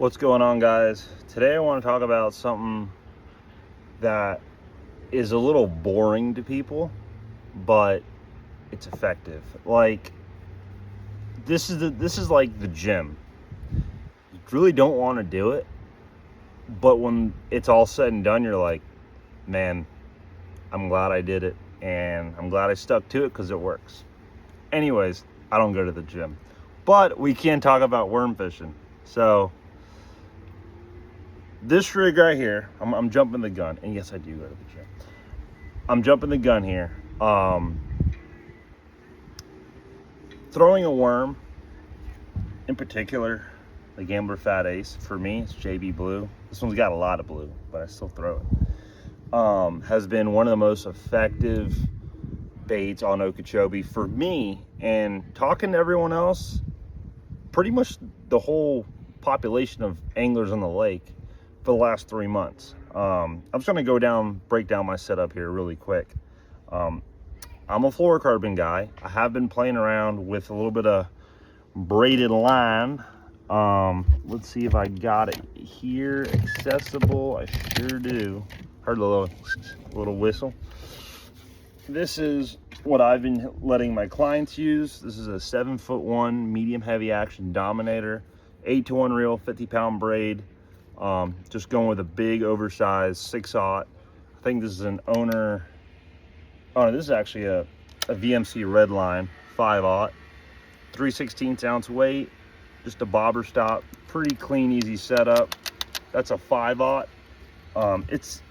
What's going on, guys? Today I want to talk about something that is a little boring to people, but it's effective. Like this is like the gym. You really don't want to do it, but when it's all said and done, you're like, man, I'm glad I did it, and I'm glad I stuck to it because it works. Anyways, I don't go to the gym, but we can talk about worm fishing. So this rig right here, I'm jumping the gun, and yes, I do go to the gym. I'm jumping the gun here. Throwing a worm, in particular, the Gambler Fat Ace, for me, it's JB Blue. This one's got a lot of blue, but I still throw it. Has been one of the most effective baits on Okeechobee for me, and talking to everyone else, pretty much the whole population of anglers on the lake for the last 3 months. I'm just gonna break down my setup here really quick. I'm a fluorocarbon guy. I have been playing around with a little bit of braided line. Let's see if I got it here accessible. I sure do. Heard a little whistle. This is what I've been letting my clients use. This is a 7'1" medium heavy action Dominator, 8-to-1 reel, 50-pound braid. Just going with a big oversized 6/0. I think this is an owner. Oh, this is actually a VMC Redline 5/0, 3/16 ounce weight, just a bobber stop, pretty clean, easy setup. That's a 5/0.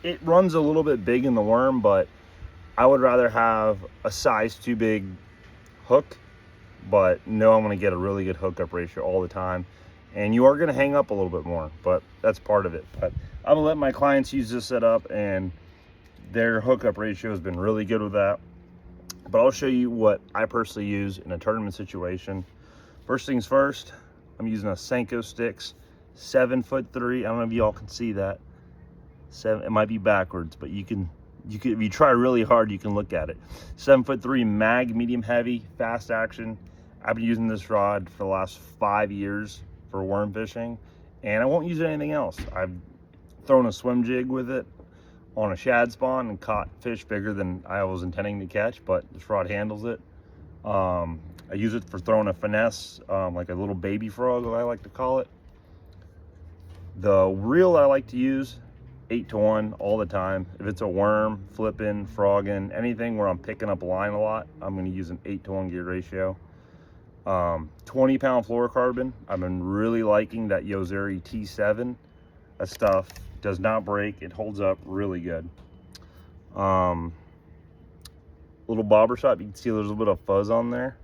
It runs a little bit big in the worm, but I would rather have a size too big hook, but know I'm going to get a really good hookup ratio all the time. And you are going to hang up a little bit more, but that's part of it. But I'm going to let my clients use this setup, and their hookup ratio has been really good with that. But I'll show you what I personally use in a tournament situation. First things first, I'm using a Scenko Stix, 7'3". I don't know if y'all can see that. It might be backwards, but you can, if you try really hard, you can look at it. 7'3" mag, medium heavy, fast action. I've been using this rod for the last 5 years for worm fishing, and I won't use anything else. I've thrown a swim jig with it on a shad spawn and caught fish bigger than I was intending to catch, but this rod handles it. I use it for throwing a finesse, like a little baby frog, I like to call it. The reel I like to use, 8-to-1 all the time. If it's a worm, flipping, frogging, anything where I'm picking up a line a lot, I'm going to use an 8-to-1 gear ratio. 20-pound fluorocarbon. I've been really liking that Zuri T7. That stuff does not break. It holds up really good. Little bobber shot. You can see there's a little bit of fuzz on there.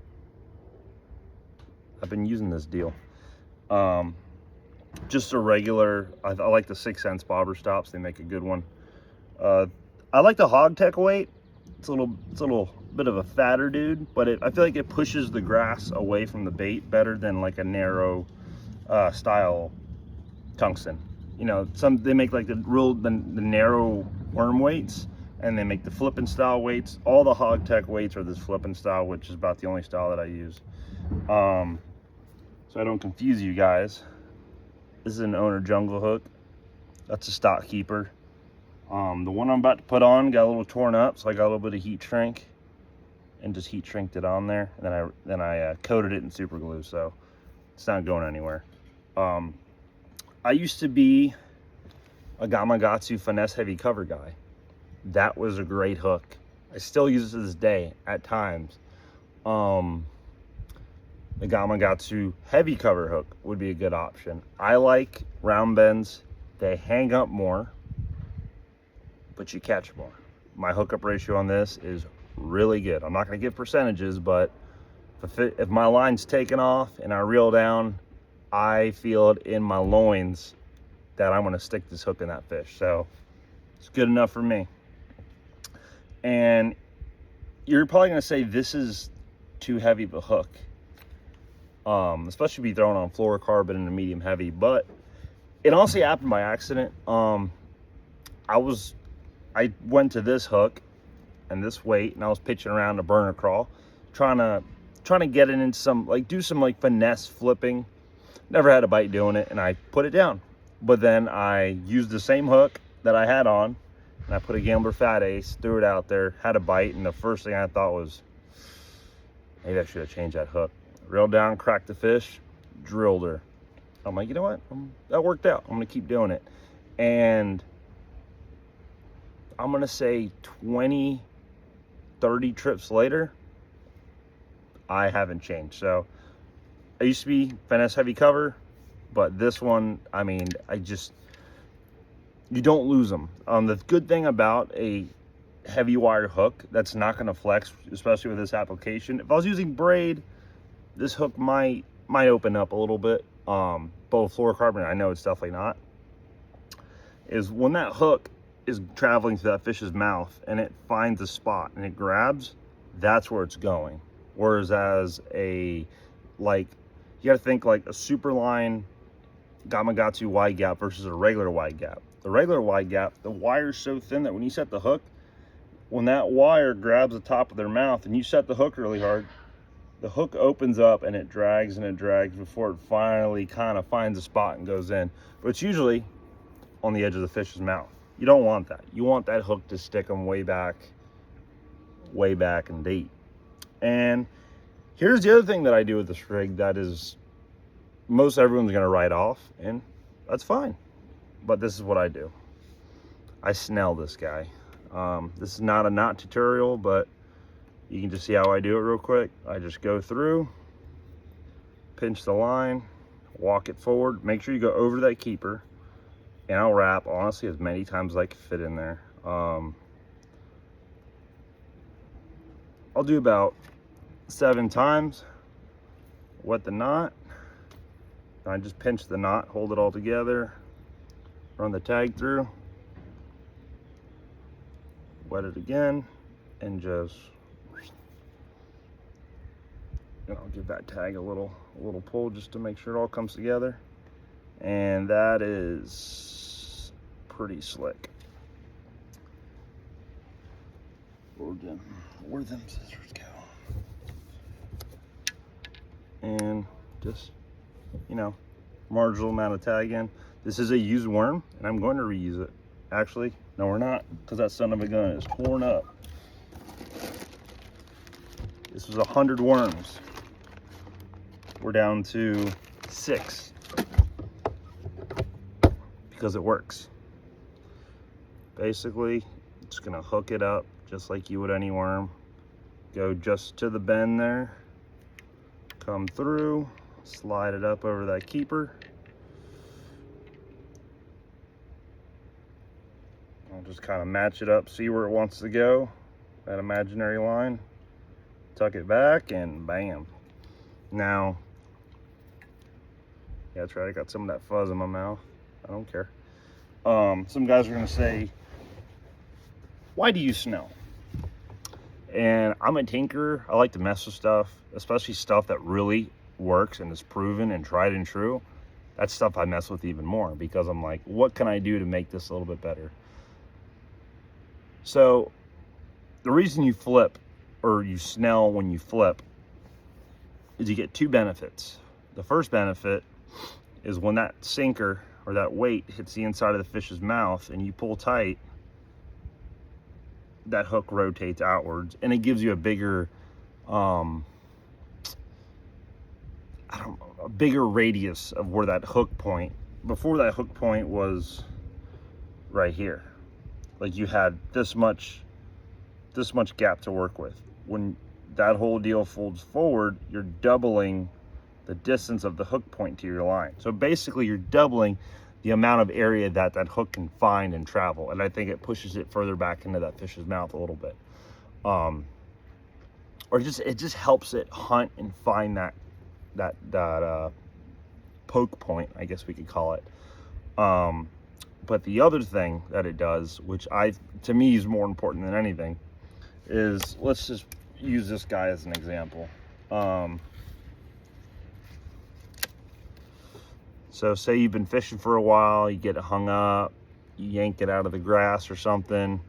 I've been using this deal. Just a regular, I like the 6 cents bobber stops. They make a good one. I like the HAWGTECH Weight. It's a little bit of a fatter dude, but I feel like it pushes the grass away from the bait better than like a narrow style tungsten. You know, they make like the narrow worm weights, and they make the flipping style weights. All the HAWGTECH weights are this flipping style, which is about the only style that I use. So I don't confuse you guys. This is an owner jungle hook. That's a stock keeper. The one I'm about to put on got a little torn up, so I got a little bit of heat shrink and just heat shrinked it on there. And then I coated it in super glue, so it's not going anywhere. I used to be a Gamakatsu finesse heavy cover guy. That was a great hook. I still use it to this day at times. The Gamakatsu heavy cover hook would be a good option. I like round bends. They hang up more, but you catch more. My hookup ratio on this is really good. I'm not going to give percentages, but if my line's taken off and I reel down, I feel it in my loins that I'm going to stick this hook in that fish. So it's good enough for me. And you're probably going to say this is too heavy of a hook, especially if you throwing on fluorocarbon and a medium heavy. But it honestly happened by accident. I went to this hook and this weight, and I was pitching around a burner crawl, trying to get it into some, like, do some like finesse flipping. Never had a bite doing it, and I put it down. But then I used the same hook that I had on, and I put a Gambler Fat Ace, threw it out there, had a bite, and the first thing I thought was, maybe I should have changed that hook. Reeled down, cracked the fish, drilled her. I'm like, you know what? That worked out. I'm gonna keep doing it. And I'm gonna say 20, 30 trips later, I haven't changed. So I used to be finesse heavy cover, but this one, I mean, you don't lose them. The good thing about a heavy wire hook that's not gonna flex, especially with this application, if I was using braid, this hook might open up a little bit. Both fluorocarbon, I know it's definitely not, is when that hook is traveling through that fish's mouth and it finds a spot and it grabs, that's where it's going. Whereas as you gotta think like a Superline Gamakatsu wide gap versus a regular wide gap. The regular wide gap, the wire's so thin that when you set the hook, when that wire grabs the top of their mouth and you set the hook really hard, the hook opens up and it drags before it finally kind of finds a spot and goes in. But it's usually on the edge of the fish's mouth. You don't want that. You want that hook to stick them way back and deep. And here's the other thing that I do with this rig that is most everyone's gonna write off, and that's fine. But this is what I do. I snell this guy. This is not a knot tutorial, but you can just see how I do it real quick. I just go through, pinch the line, walk it forward, make sure you go over that keeper, and I'll wrap, honestly, as many times as I can fit in there. I'll do about 7 times, wet the knot, and I just pinch the knot, hold it all together, run the tag through, wet it again, and just, and I'll give that tag a little pull just to make sure it all comes together. And that is pretty slick. Where'd them scissors go? And just, marginal amount of tag in. This is a used worm, and I'm going to reuse it. Actually, no, we're not, because that son of a gun is torn up. This was 100 worms. We're down to 6 because it works. Basically, it's gonna hook it up just like you would any worm. Go just to the bend there, come through, slide it up over that keeper. I'll just kind of match it up, see where it wants to go, that imaginary line, tuck it back, and bam. Now, yeah, that's right, I got some of that fuzz in my mouth. I don't care. Some guys are gonna say, why do you snell? And I'm a tinkerer. I like to mess with stuff, especially stuff that really works and is proven and tried and true. That's stuff I mess with even more, because I'm like, what can I do to make this a little bit better? So the reason you flip, or you snell when you flip, is you get 2 benefits. The first benefit is when that sinker or that weight hits the inside of the fish's mouth and you pull tight, that hook rotates outwards, and it gives you a bigger, a bigger radius of where that hook point. Before, that hook point was right here. Like, you had this much gap to work with. When that whole deal folds forward, you're doubling the distance of the hook point to your line. So basically, you're doubling the amount of area that hook can find and travel. And I think it pushes it further back into that fish's mouth a little bit. Or it just helps it hunt and find that poke point, I guess we could call it. But the other thing that it does, which to me is more important than anything, is, let's just use this guy as an example. So say you've been fishing for a while, you get it hung up, you yank it out of the grass or something,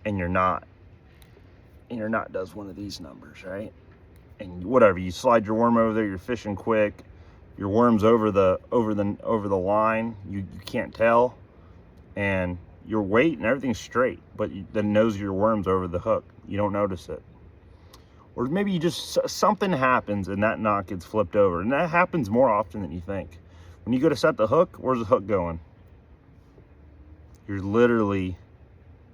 and your knot does one of these numbers, right? And whatever, you slide your worm over there, you're fishing quick, your worm's over the line, you can't tell, and your weight and everything's straight, but the nose of your worm's over the hook. You don't notice it. Or maybe you just, something happens and that knot gets flipped over. And that happens more often than you think. When you go to set the hook, where's the hook going? You're literally,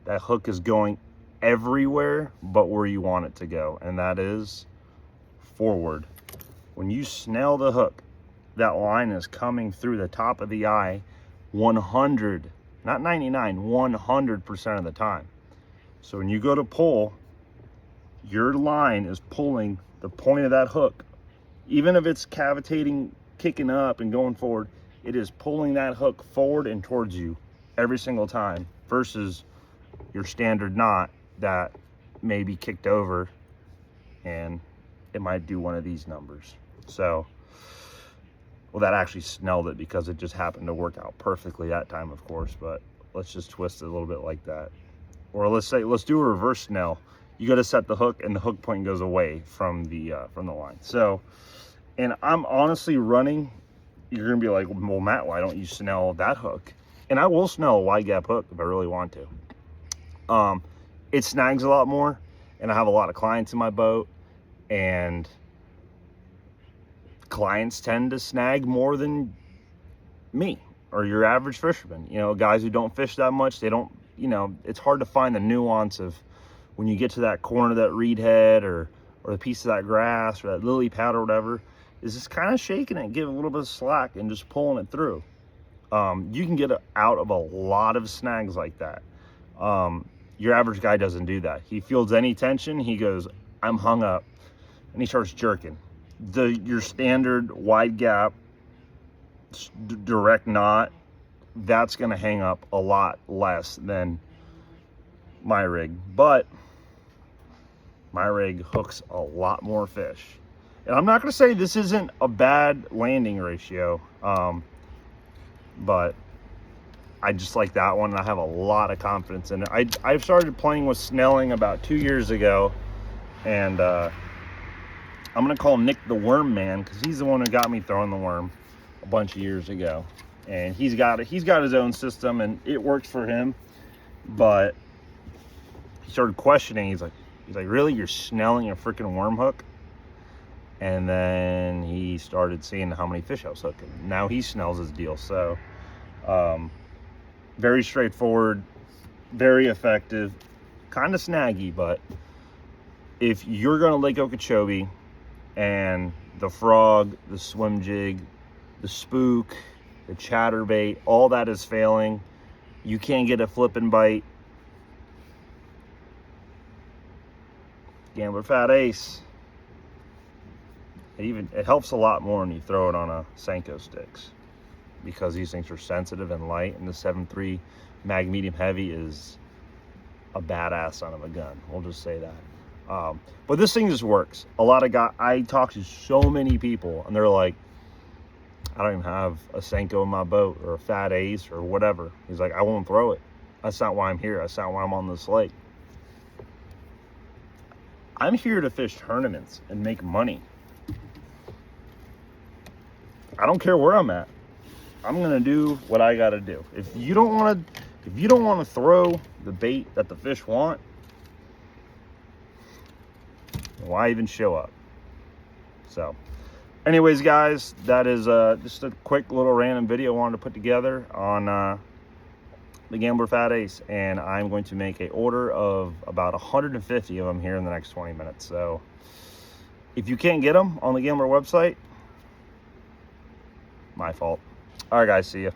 that hook is going everywhere but where you want it to go. And that is forward. When you snell the hook, that line is coming through the top of the eye 100, not 99, 100% of the time. So when you go to pull, your line is pulling the point of that hook. Even if it's cavitating, kicking up and going forward, it is pulling that hook forward and towards you every single time, versus your standard knot that may be kicked over and it might do one of these numbers. So, well, that actually snelled it because it just happened to work out perfectly that time, of course, but let's just twist it a little bit like that. Or let's do a reverse snell. You got to set the hook and the hook point goes away from the line. So, and I'm honestly running, you're gonna be like, well, Matt, why don't you snell that hook? And I will snell a wide gap hook if I really want to. It snags a lot more, and I have a lot of clients in my boat, and clients tend to snag more than me or your average fisherman. You know, guys who don't fish that much, they don't, you know, it's hard to find the nuance of when you get to that corner of that reed head or the piece of that grass or that lily pad or whatever, is just kind of shaking it, giving a little bit of slack and just pulling it through. You can get out of a lot of snags like that. Your average guy doesn't do that. He feels any tension, he goes, I'm hung up, and he starts jerking. Your standard wide gap direct knot, that's gonna hang up a lot less than my rig, but my rig hooks a lot more fish. And I'm not gonna say this isn't a bad landing ratio, but I just like that one, and I have a lot of confidence in it. I've started playing with snelling about 2 years ago, and I'm gonna call Nick the Worm Man, because he's the one who got me throwing the worm a bunch of years ago. And he's got his own system, and it works for him. But he started questioning. He's like, really, you're snelling a freaking worm hook? And then he started seeing how many fish I was hooking. Now he snells his deal. So very straightforward, very effective, kind of snaggy, but if you're going to Lake Okeechobee and the frog, the swim jig, the spook, the chatterbait, all that is failing, you can't get a flip and bite, Gambler Fat Ace. It helps a lot more when you throw it on a Scenko Stix, because these things are sensitive and light, and the 7.3 mag medium heavy is a badass son of a gun. We'll just say that. But this thing just works. A lot of guys, I talk to so many people, and they're like, I don't even have a Scenko in my boat, or a Fat Ace, or whatever. He's like, I won't throw it. That's not why I'm here. That's not why I'm on this lake. I'm here to fish tournaments and make money. I don't care where I'm at. I'm gonna do what I gotta do. If you don't want to throw the bait that the fish want, why even show up? So anyways, guys, that is just a quick little random video I wanted to put together on the Gambler Fat Ace, and I'm going to make an order of about 150 of them here in the next 20 minutes. So if you can't get them on the Gambler website, my fault. All right, guys, see ya.